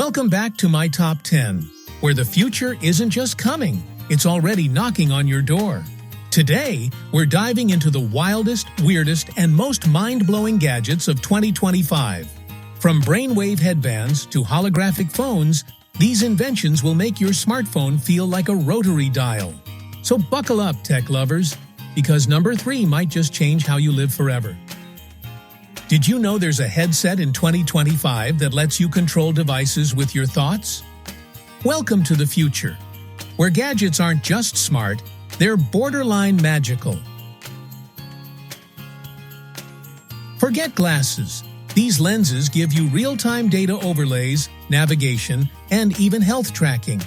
Welcome back to my Top 10, where the future isn't just coming, it's already knocking on your door. Today, we're diving into the wildest, weirdest, and most mind-blowing gadgets of 2025. From brainwave headbands to holographic phones, these inventions will make your smartphone feel like a rotary dial. So buckle up, tech lovers, because number 3 might just change how you live forever. Did you know there's a headset in 2025 that lets you control devices with your thoughts? Welcome to the future, where gadgets aren't just smart, they're borderline magical. Forget glasses. These lenses give you real-time data overlays, navigation, and even health tracking.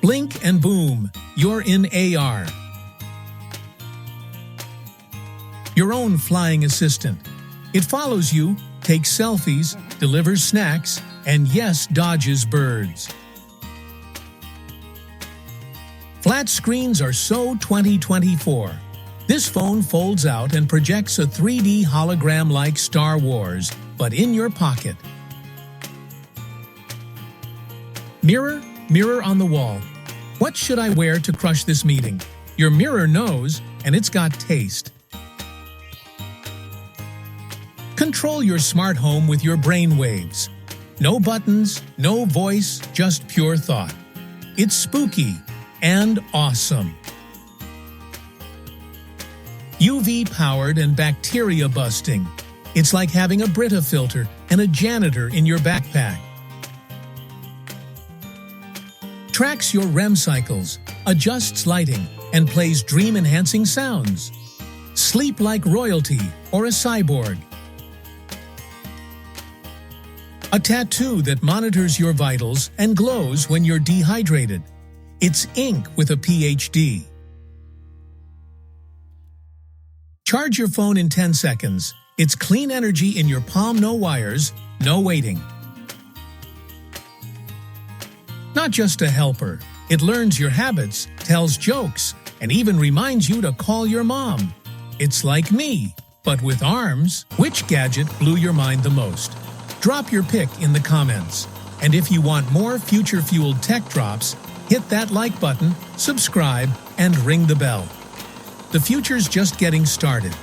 Blink and boom, you're in AR. Your own flying assistant. It follows you, takes selfies, delivers snacks, and yes, dodges birds. Flat screens are so 2024. This phone folds out and projects a 3D hologram like Star Wars, but in your pocket. Mirror, mirror on the wall. What should I wear to crush this meeting? Your mirror knows, and it's got taste. Control your smart home with your brainwaves. No buttons, no voice, just pure thought. It's spooky and awesome. UV-powered and bacteria-busting. It's like having a Brita filter and a janitor in your backpack. Tracks your REM cycles, adjusts lighting, and plays dream-enhancing sounds. Sleep like royalty or a cyborg. A tattoo that monitors your vitals and glows when you're dehydrated. It's ink with a PhD. Charge your phone in 10 seconds. It's clean energy in your palm, no wires, no waiting. Not just a helper, it learns your habits, tells jokes, and even reminds you to call your mom. It's like me, but with arms. Which gadget blew your mind the most? Drop your pick in the comments. And if you want more future-fueled tech drops, hit that like button, subscribe, and ring the bell. The future's just getting started.